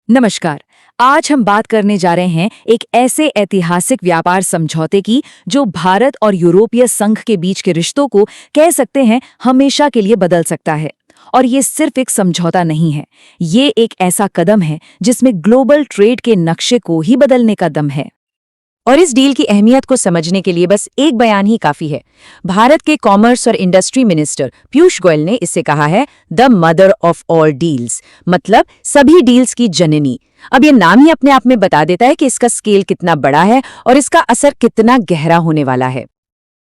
नमस्कार। आज हम बात करने जा रहे हैं एक ऐसे ऐतिहासिक व्यापार समझौते की जो भारत और यूरोपीय संघ के बीच के रिश्तों को कह सकते हैं हमेशा के लिए बदल सकता है। और ये सिर्फ एक समझौता नहीं है, ये एक ऐसा कदम है जिसमें ग्लोबल ट्रेड के नक्शे को ही बदलने का दम है। और इस डील की अहमियत को समझने के लिए बस एक बयान ही काफी है। भारत के कॉमर्स और इंडस्ट्री मिनिस्टर पीयूष गोयल ने इससे कहा है the mother of all deals, मतलब सभी डील्स की जननी। अब ये नाम ही अपने आप में बता देता है कि इसका स्केल कितना बड़ा है और इसका असर कितना गहरा होने वाला है।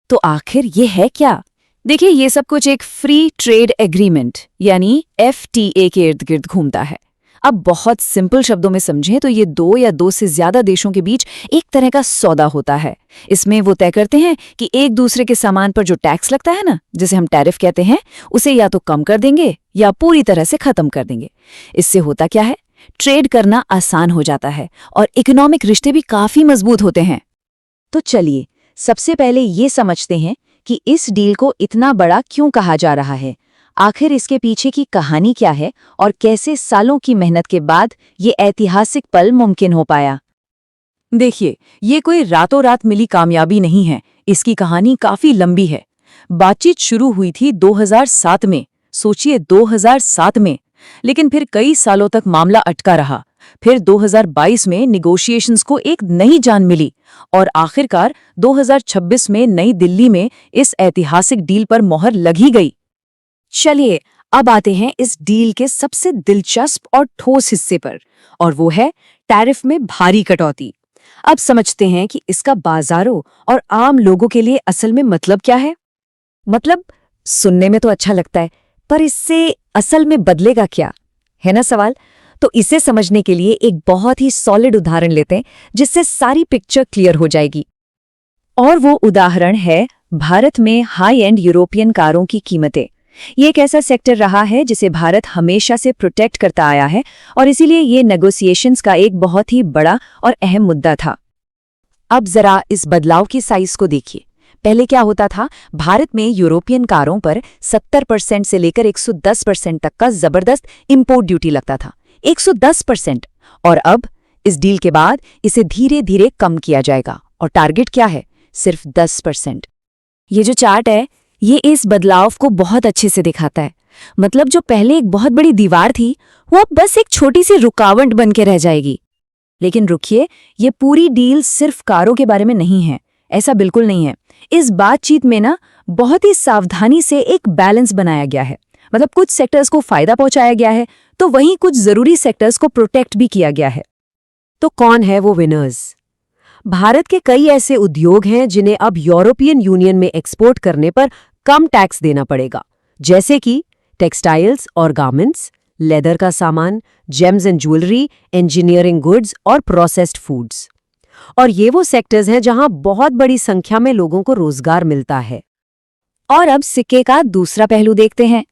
तो आखिर ये है क्या? देखिए, ये सब कुछ एक फ्री ट्रेड एग्रीमेंट यानी FTA के इर्द गिर्द घूमता है। अब बहुत सिंपल शब्दों में समझें तो ये दो या दो से ज्यादा देशों के बीच एक तरह का सौदा होता है। इसमें वो तय करते हैं कि एक दूसरे के सामान पर जो टैक्स लगता है ना, जिसे हम टैरिफ कहते हैं, उसे या तो कम कर देंगे या पूरी तरह से खत्म कर देंगे। इससे होता क्या है, ट्रेड करना आसान हो जाता है और इकोनॉमिक रिश्ते भी काफी मजबूत होते हैं। तो चलिए सबसे पहले ये समझते हैं कि इस डील को इतना बड़ा क्यों कहा जा रहा है। आखिर इसके पीछे की कहानी क्या है और कैसे सालों की मेहनत के बाद ये ऐतिहासिक पल मुमकिन हो पाया। देखिए, ये कोई रातों रात मिली कामयाबी नहीं है। इसकी कहानी काफी लंबी है। बातचीत शुरू हुई थी 2007 में, सोचिए 2007 में, लेकिन फिर कई सालों तक मामला अटका रहा। फिर 2022 में निगोशिएशंस को एक नई जान मिली और आखिरकार 2026 में नई दिल्ली में इस ऐतिहासिक डील पर मोहर लगी गई। चलिए अब आते हैं इस डील के सबसे दिलचस्प और ठोस हिस्से पर, और वो है टैरिफ में भारी कटौती। अब समझते हैं कि इसका बाजारों और आम लोगों के लिए असल में मतलब क्या है। मतलब सुनने में तो अच्छा लगता है, पर इससे असल में बदलेगा क्या, है ना सवाल। तो इसे समझने के लिए एक बहुत ही सॉलिड उदाहरण लेते हैं जिससे सारी पिक्चर क्लियर हो जाएगी। और वो उदाहरण है भारत में हाई एंड यूरोपियन कारों की कीमतें। ये एक ऐसा सेक्टर रहा है जिसे भारत हमेशा से प्रोटेक्ट करता आया है और इसीलिए ये नेगोशिएशंस का एक बहुत ही बड़ा और अहम मुद्दा था। अब जरा इस बदलाव की साइज को देखिए। पहले क्या होता था, भारत में यूरोपियन कारों पर 70% से लेकर 110% तक का जबरदस्त इंपोर्ट ड्यूटी लगता था। 110%। और अब इस डील के बाद इसे धीरे धीरे कम किया जाएगा और टारगेट क्या है, सिर्फ 10%। ये जो चार्ट है ये इस बदलाव को बहुत अच्छे से दिखाता है। मतलब जो पहले एक बहुत बड़ी दीवार थी वो अब बस एक छोटी सी रुकावट बन के रह जाएगी। लेकिन रुकिए, ये पूरी डील सिर्फ कारों के बारे में नहीं है, ऐसा बिल्कुल नहीं है। इस बातचीत में ना बहुत ही सावधानी से एक बैलेंस बनाया गया है। मतलब कुछ सेक्टर्स को फायदा पहुंचाया गया है तो वहीं कुछ जरूरी सेक्टर्स को प्रोटेक्ट भी किया गया है। तो कौन है वो विनर्स? भारत के कई ऐसे उद्योग हैं जिन्हें अब यूरोपियन यूनियन में एक्सपोर्ट करने पर कम टैक्स देना पड़ेगा, जैसे कि टेक्सटाइल्स और गारमेंट्स, लेदर का सामान, James and jewellery, engineering goods और प्रोसेस्ड फूड्स। और ये वो सेक्टर्स हैं जहां बहुत बड़ी संख्या में लोगों को रोजगार मिलता है। और अब सिक्के का दूसरा पहलू देखते हैं।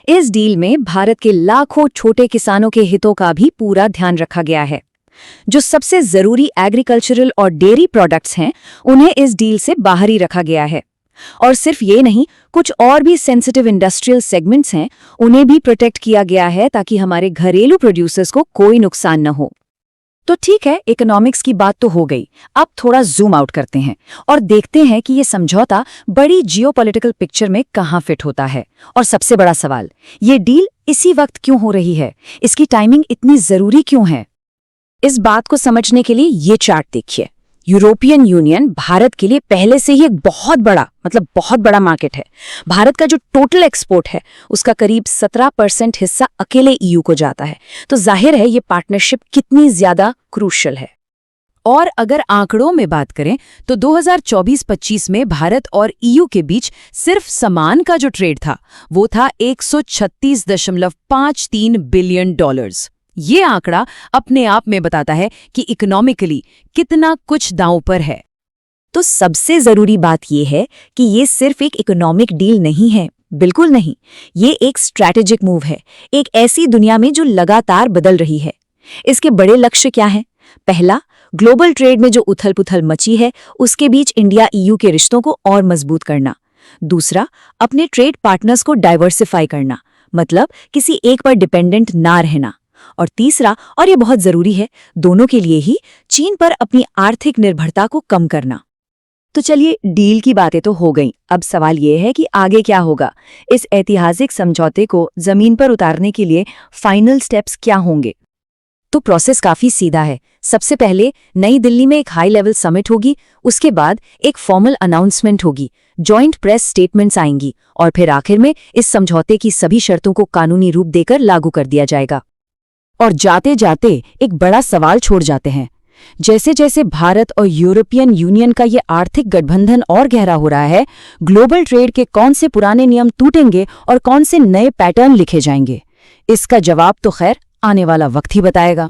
इस डील में भारत के लाखों छोटे किसानों के हितों का भी पूरा ध्यान रखा गया है। जो सबसे जरूरी एग्रीकल्चरल और डेयरी प्रोडक्ट्स हैं उन्हें इस डील से बाहर ही रखा गया है। और सिर्फ ये नहीं, कुछ और भी सेंसिटिव इंडस्ट्रियल सेगमेंट्स हैं उन्हें भी प्रोटेक्ट किया गया है ताकि हमारे घरेलू प्रोड्यूसर्स को कोई नुकसान न हो। तो ठीक है, इकोनॉमिक्स की बात तो हो गई। अब थोड़ा जूम आउट करते हैं और देखते हैं कि ये समझौता बड़ी जियोपॉलिटिकल पिक्चर में कहाँ फिट होता है। और सबसे बड़ा सवाल, ये डील इसी वक्त क्यों हो रही है, इसकी टाइमिंग इतनी जरूरी क्यों है। इस बात को समझने के लिए ये चार्ट देखिए। यूरोपियन यूनियन भारत के लिए पहले से ही एक बहुत बड़ा मार्केट है। भारत का जो टोटल एक्सपोर्ट है उसका करीब 17% हिस्सा अकेले EU को जाता है। तो जाहिर है ये पार्टनरशिप कितनी ज्यादा क्रूशियल है। और अगर आंकड़ों में बात करें तो 2024-25 में भारत और EU के बीच सिर्फ सामान का जो ट्रेड था वो था $136.53 बिलियन। ये आंकड़ा अपने आप में बताता है कि इकोनॉमिकली कितना कुछ दांव पर है। तो सबसे जरूरी बात यह है कि ये सिर्फ एक इकोनॉमिक डील नहीं है, बिल्कुल नहीं। ये एक स्ट्रैटेजिक मूव है, एक ऐसी दुनिया में जो लगातार बदल रही है। इसके बड़े लक्ष्य क्या हैं? पहला, ग्लोबल ट्रेड में जो उथल-पुथल मची है उसके बीच इंडिया EU के रिश्तों को और मजबूत करना। दूसरा, अपने ट्रेड पार्टनर्स को डाइवर्सिफाई करना, मतलब किसी एक पर डिपेंडेंट ना रहना। और तीसरा, और ये बहुत जरूरी है, दोनों के लिए ही, चीन पर अपनी आर्थिक निर्भरता को कम करना। तो चलिए, डील की बातें तो हो गईं। अब सवाल ये है कि आगे क्या होगा। इस ऐतिहासिक समझौते को जमीन पर उतारने के लिए फाइनल स्टेप्स क्या होंगे? तो प्रोसेस काफी सीधा है। सबसे पहले नई दिल्ली में एक हाई लेवल समिट होगी, उसके बाद एक फॉर्मल अनाउंसमेंट होगी, जॉइंट प्रेस स्टेटमेंट्स आएंगी, और फिर आखिर में इस समझौते की सभी शर्तों को कानूनी रूप देकर लागू कर दिया जाएगा। और जाते जाते एक बड़ा सवाल छोड़ जाते हैं। जैसे जैसे भारत और यूरोपियन यूनियन का ये आर्थिक गठबंधन और गहरा हो रहा है, ग्लोबल ट्रेड के कौन से पुराने नियम टूटेंगे और कौन से नए पैटर्न लिखे जाएंगे? इसका जवाब तो खैर आने वाला वक्त ही बताएगा।